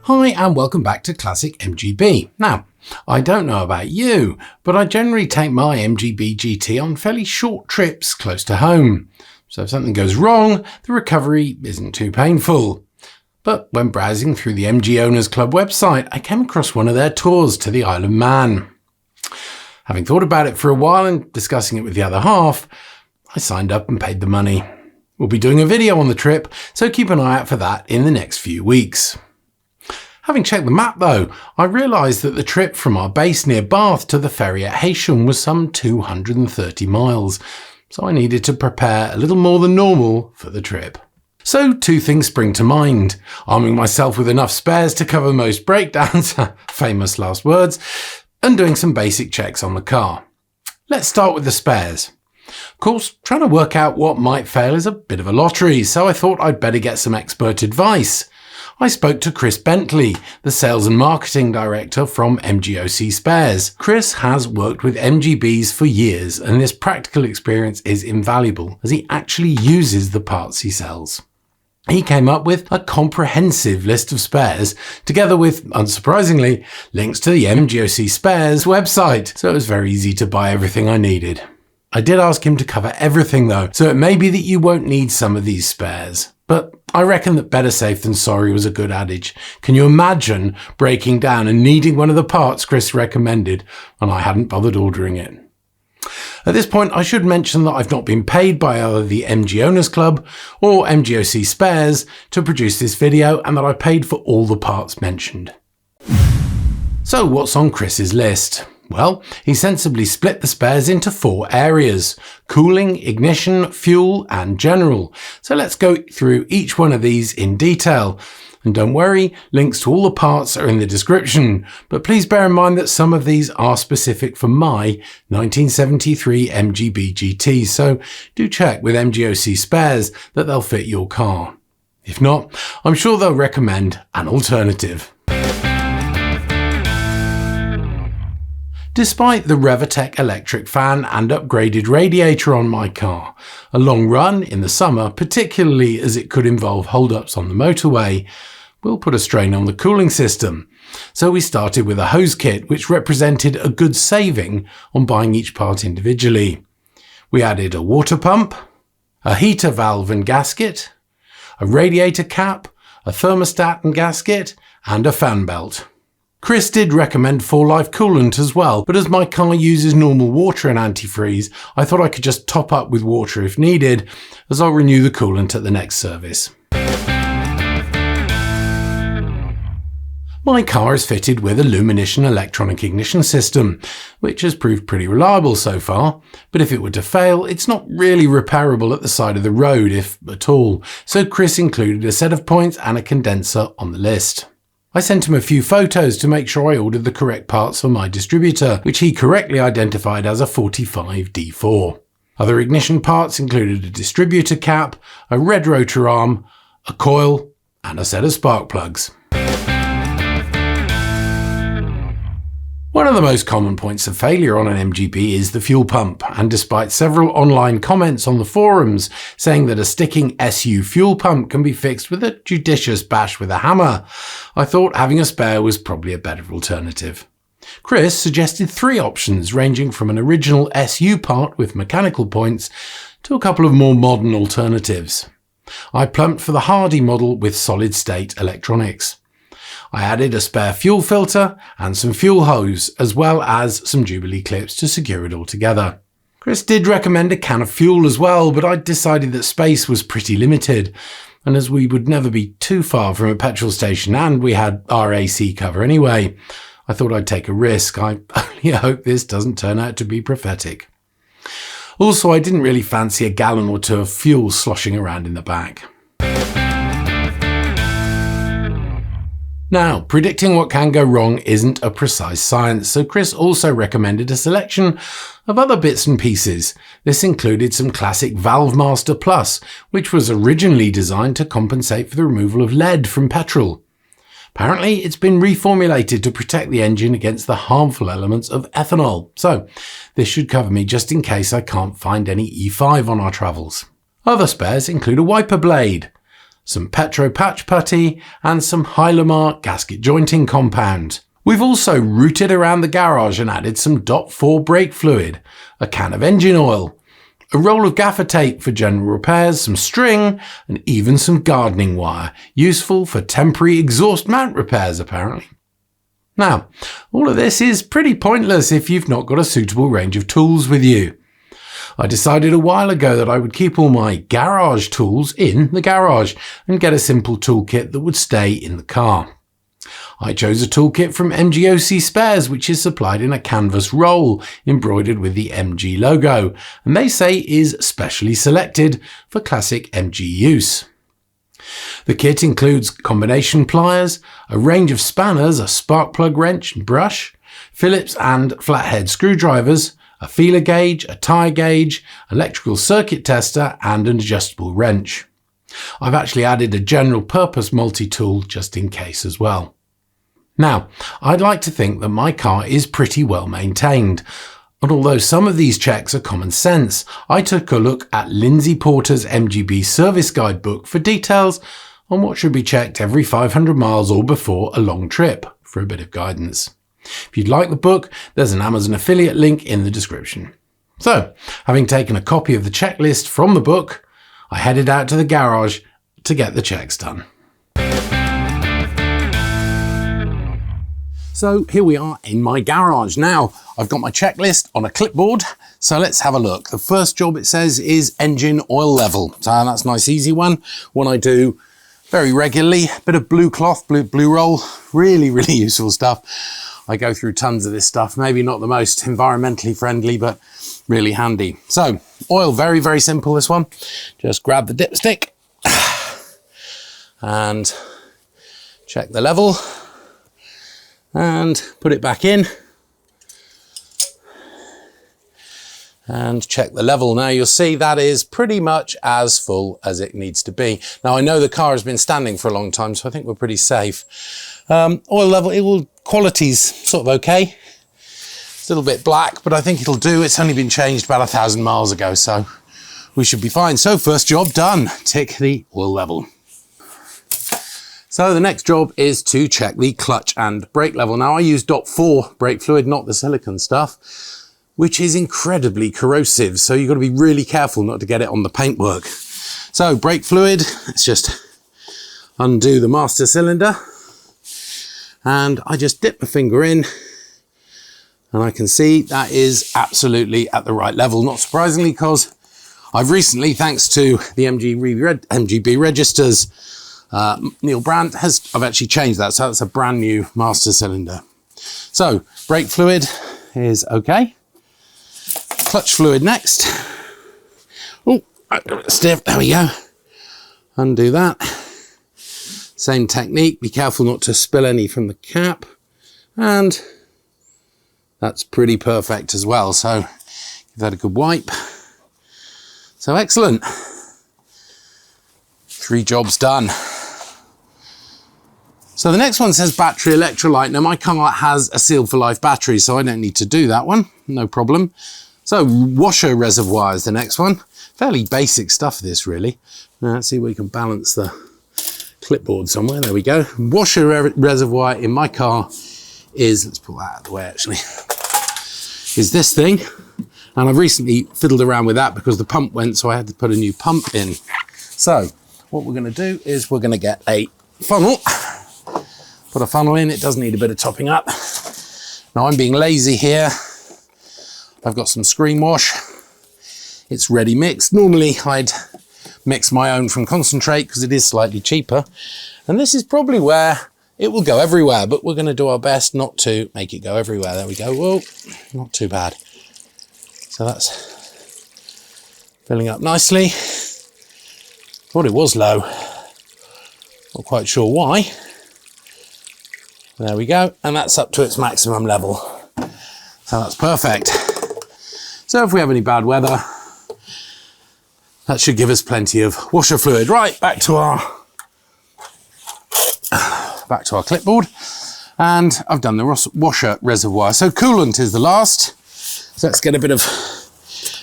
Hi and welcome back to Classic MGB. Now, I don't know about you, but I generally take my MGB-GT on fairly short trips close to home. So if something goes wrong, the recovery isn't too painful. But when browsing through the MG Owners Club website, I came across one of their tours to the Isle of Man. Having thought about it for a while and discussing it with the other half, I signed up and paid the money. We'll be doing a video on the trip, so keep an eye out for that in the next few weeks. Having checked the map though, I realised that the trip from our base near Bath to the ferry at Heysham was some 230 miles, so I needed to prepare a little more than normal for the trip. So two things spring to mind: arming myself with enough spares to cover most breakdowns, famous last words, and doing some basic checks on the car. Let's start with the spares. Of course, trying to work out what might fail is a bit of a lottery, so I thought I'd better get some expert advice. I spoke to Chris Bentley, the Sales and Marketing Director from MGOC Spares. Chris has worked with MGBs for years, and this practical experience is invaluable as he actually uses the parts he sells. He came up with a comprehensive list of spares, together with, unsurprisingly, links to the MGOC Spares website, so it was very easy to buy everything I needed. I did ask him to cover everything though, so it may be that you won't need some of these spares. But I reckon that better safe than sorry was a good adage. Can you imagine breaking down and needing one of the parts Chris recommended and I hadn't bothered ordering it? At this point, I should mention that I've not been paid by either the MG Owners Club or MGOC Spares to produce this video, and that I paid for all the parts mentioned. So what's on Chris's list? Well, he sensibly split the spares into 4 areas: cooling, ignition, fuel and general. So let's go through each one of these in detail. And don't worry, links to all the parts are in the description, but please bear in mind that some of these are specific for my 1973 MGB-GT, so do check with MGOC Spares that they'll fit your car. If not, I'm sure they'll recommend an alternative. Despite the Revitec electric fan and upgraded radiator on my car, a long run in the summer, particularly as it could involve hold-ups on the motorway, will put a strain on the cooling system. So we started with a hose kit, which represented a good saving on buying each part individually. We added a water pump, a heater valve and gasket, a radiator cap, a thermostat and gasket, and a fan belt. Chris did recommend 4Life coolant as well, but as my car uses normal water and antifreeze, I thought I could just top up with water if needed, as I'll renew the coolant at the next service. My car is fitted with a Lumination electronic ignition system, which has proved pretty reliable so far, but if it were to fail, it's not really repairable at the side of the road, if at all, so Chris included a set of points and a condenser on the list. I sent him a few photos to make sure I ordered the correct parts for my distributor, which he correctly identified as a 45D4. Other ignition parts included a distributor cap, a red rotor arm, a coil, and a set of spark plugs. One of the most common points of failure on an MGB is the fuel pump, and despite several online comments on the forums saying that a sticking SU fuel pump can be fixed with a judicious bash with a hammer, I thought having a spare was probably a better alternative. Chris suggested 3 options ranging from an original SU part with mechanical points to a couple of more modern alternatives. I plumped for the Hardy model with solid-state electronics. I added a spare fuel filter and some fuel hose, as well as some Jubilee clips to secure it all together. Chris did recommend a can of fuel as well, but I decided that space was pretty limited, and as we would never be too far from a petrol station and we had RAC cover anyway, I thought I'd take a risk. I only hope this doesn't turn out to be prophetic. Also, I didn't really fancy a gallon or 2 of fuel sloshing around in the back. Now, predicting what can go wrong isn't a precise science, so Chris also recommended a selection of other bits and pieces. This included some classic Valvemaster Plus, which was originally designed to compensate for the removal of lead from petrol. Apparently, it's been reformulated to protect the engine against the harmful elements of ethanol, so this should cover me just in case I can't find any E5 on our travels. Other spares include a wiper blade, some Petro patch putty, and some Hylamar gasket jointing compound. We've also routed around the garage and added some DOT4 brake fluid, a can of engine oil, a roll of gaffer tape for general repairs, some string, and even some gardening wire, useful for temporary exhaust mount repairs apparently. Now, all of this is pretty pointless if you've not got a suitable range of tools with you. I decided a while ago that I would keep all my garage tools in the garage and get a simple toolkit that would stay in the car. I chose a toolkit from MGOC Spares, which is supplied in a canvas roll embroidered with the MG logo, and they say is specially selected for classic MG use. The kit includes combination pliers, a range of spanners, a spark plug wrench and brush, Phillips and flathead screwdrivers, a feeler gauge, a tyre gauge, electrical circuit tester and an adjustable wrench. I've actually added a general purpose multi-tool just in case as well. Now, I'd like to think that my car is pretty well maintained, and although some of these checks are common sense, I took a look at Lindsay Porter's MGB service guidebook for details on what should be checked every 500 miles or before a long trip for a bit of guidance. If you'd like the book, there's an Amazon affiliate link in the description. So, having taken a copy of the checklist from the book, I headed out to the garage to get the checks done. So here we are in my garage. Now I've got my checklist on a clipboard, so let's have a look. The first job it says is engine oil level. So that's a nice easy one I do very regularly. Bit of blue cloth, blue roll, really useful stuff. I go through tons of this stuff, maybe not the most environmentally friendly, but really handy. So oil, very simple this one. Just grab the dipstick and check the level. And put it back in and check the level. Now you'll see that is pretty much as full as it needs to be. Now I know the car has been standing for a long time, so I think we're pretty safe. Oil level, quality's sort of okay. It's a little bit black, but I think it'll do. It's only been changed about 1,000 miles ago, so we should be fine. So first job done, tick the oil level. So the next job is to check the clutch and brake level. Now I use DOT4 brake fluid, not the silicone stuff, which is incredibly corrosive. So you've got to be really careful not to get it on the paintwork. So brake fluid, let's just undo the master cylinder. And I just dip my finger in and I can see that is absolutely at the right level. Not surprisingly, because I've recently, thanks to the MGB registers, Neil Brandt I've actually changed that, so that's a brand new master cylinder. So brake fluid is okay. Clutch fluid next. Oh, stiff, there we go. Undo that. Same technique, be careful not to spill any from the cap. And that's pretty perfect as well, so give that a good wipe. So excellent. 3 jobs done. So the next one says battery electrolyte. Now my car has a Seal for Life battery, so I don't need to do that one, no problem. So washer reservoir is the next one. Fairly basic stuff this really. Now let's see if we can balance the clipboard somewhere, there we go. Washer reservoir in my car is, let's pull that out of the way actually, is this thing. And I've recently fiddled around with that because the pump went, so I had to put a new pump in. So what we're gonna do is we're gonna get a funnel. Put a funnel in, it does need a bit of topping up. Now I'm being lazy here. I've got some screen wash. It's ready mixed. Normally I'd mix my own from concentrate because it is slightly cheaper. And this is probably where it will go everywhere, but we're gonna do our best not to make it go everywhere. There we go, whoa, not too bad. So that's filling up nicely. Thought it was low. Not quite sure why. There we go, and that's up to its maximum level. So that's perfect. So if we have any bad weather, that should give us plenty of washer fluid. Right, back to our clipboard. And I've done the washer reservoir. So coolant is the last. So let's get a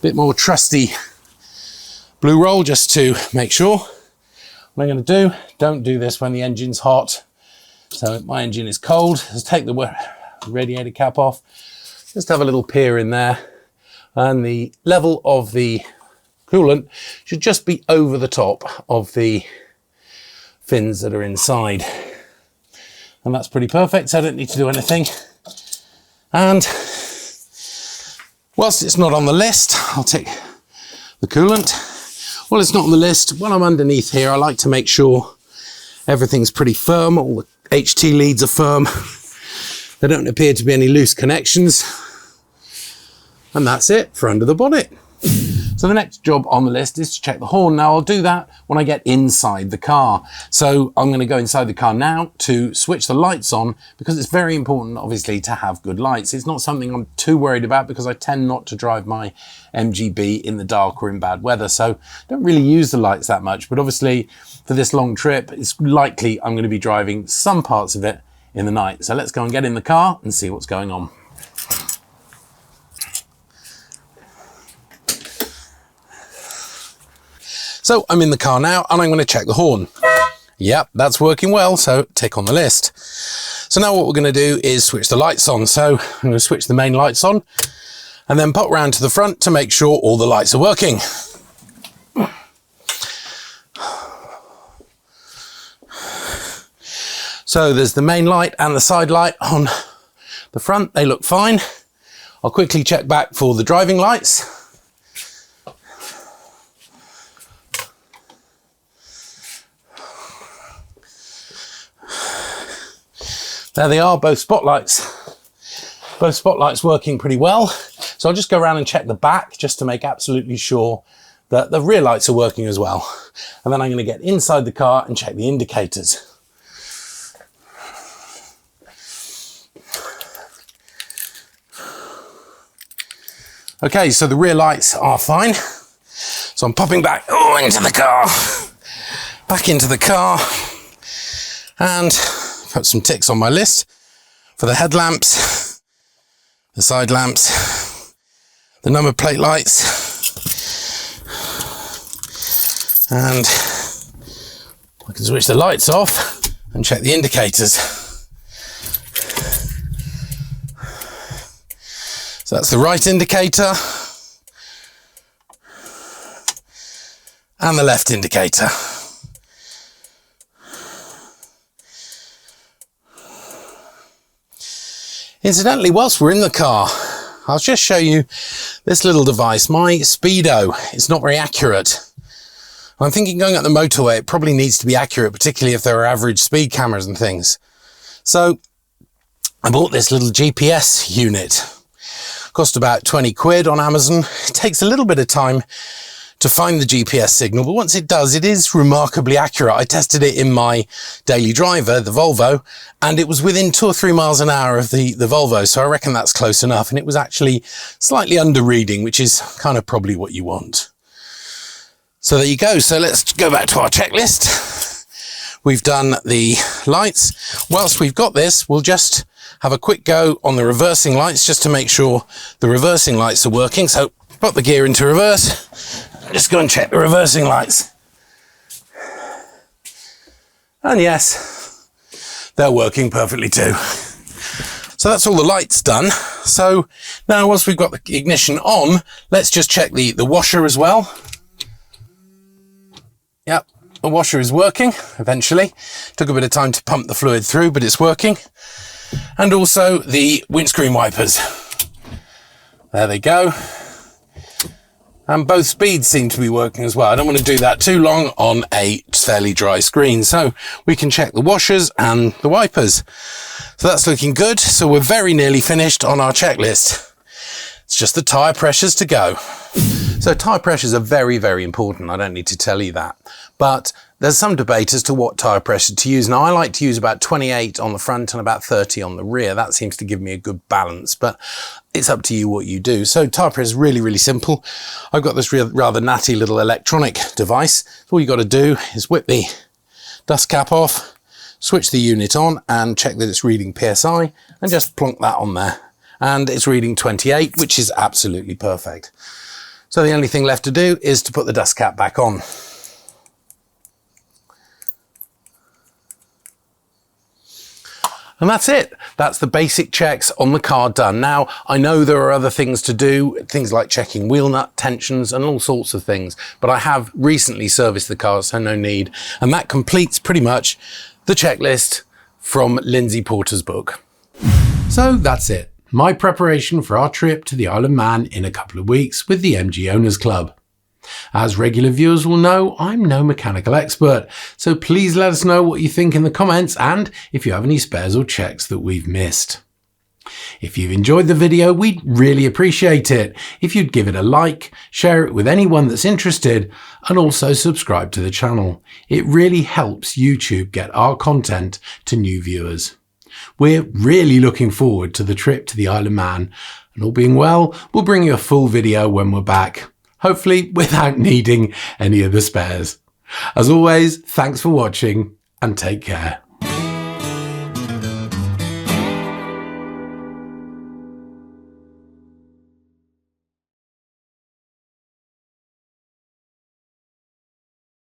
bit more trusty blue roll just to make sure. What I'm going to do, don't do this when the engine's hot. So my engine is cold. Let's take the radiator cap off. Just have a little peer in there. And the level of the coolant should just be over the top of the fins that are inside. And that's pretty perfect, so I don't need to do anything. And whilst it's not on the list, I'll take the coolant. Well, it's not on the list. When I'm underneath here, I like to make sure everything's pretty firm. All the HT leads are firm. There don't appear to be any loose connections. And that's it for under the bonnet. So the next job on the list is to check the horn. Now I'll do that when I get inside the car. So I'm going to go inside the car now to switch the lights on, because it's very important, obviously, to have good lights. It's not something I'm too worried about because I tend not to drive my MGB in the dark or in bad weather. So I don't really use the lights that much, but obviously for this long trip, it's likely I'm going to be driving some parts of it in the night. So let's go and get in the car and see what's going on. So I'm in the car now and I'm going to check the horn. Yep, that's working well, so tick on the list. So now what we're going to do is switch the lights on. So I'm going to switch the main lights on and then pop round to the front to make sure all the lights are working. So there's the main light and the side light on the front. They look fine. I'll quickly check back for the driving lights. There they are, both spotlights. Both spotlights working pretty well. So I'll just go around and check the back just to make absolutely sure that the rear lights are working as well. And then I'm going to get inside the car and check the indicators. Okay, so the rear lights are fine. So I'm popping back into the car, back into the car, and put some ticks on my list for the headlamps, the side lamps, the number plate lights, and I can switch the lights off and check the indicators. So that's the right indicator and the left indicator. Incidentally, whilst we're in the car, I'll just show you this little device. My speedo is not very accurate. I'm thinking going up the motorway, it probably needs to be accurate, particularly if there are average speed cameras and things. So I bought this little GPS unit. Cost about 20 quid on Amazon. It takes a little bit of time to find the GPS signal, but once it does, it is remarkably accurate. I tested it in my daily driver, the Volvo, and it was within 2 or 3 miles an hour of the Volvo, so I reckon that's close enough, and it was actually slightly under reading, which is kind of probably what you want. So there you go. So let's go back to our checklist. We've done the lights. Whilst we've got this, we'll just have a quick go on the reversing lights just to make sure the reversing lights are working. So put the gear into reverse. Just go and check the reversing lights. And yes, they're working perfectly too. So that's all the lights done. So now once we've got the ignition on, let's just check the washer as well. Yep, the washer is working eventually. Took a bit of time to pump the fluid through, but it's working. And also the windscreen wipers. There they go. And both speeds seem to be working as well. I don't want to do that too long on a fairly dry screen. So we can check the washers and the wipers. So that's looking good. So we're very nearly finished on our checklist. It's just the tyre pressures to go. So tyre pressures are very, very important. I don't need to tell you that. But there's some debate as to what tyre pressure to use. Now, I like to use about 28 on the front and about 30 on the rear. That seems to give me a good balance, but it's up to you what you do. So tyre pressure is really, really simple. I've got this rather natty little electronic device. So all you got to do is whip the dust cap off, switch the unit on and check that it's reading PSI and just plonk that on there. And it's reading 28, which is absolutely perfect. So the only thing left to do is to put the dust cap back on. And that's it. That's the basic checks on the car done. Now, I know there are other things to do, things like checking wheel nut tensions and all sorts of things, but I have recently serviced the car, so no need. And that completes pretty much the checklist from Lindsay Porter's book. So that's it. My preparation for our trip to the Isle of Man in a couple of weeks with the MG Owners Club. As regular viewers will know, I'm no mechanical expert, so please let us know what you think in the comments and if you have any spares or checks that we've missed. If you've enjoyed the video, we'd really appreciate it if you'd give it a like, share it with anyone that's interested, and also subscribe to the channel. It really helps YouTube get our content to new viewers. We're really looking forward to the trip to the Isle of Man, and all being well, we'll bring you a full video when we're back. Hopefully without needing any of the spares. As always, thanks for watching and take care.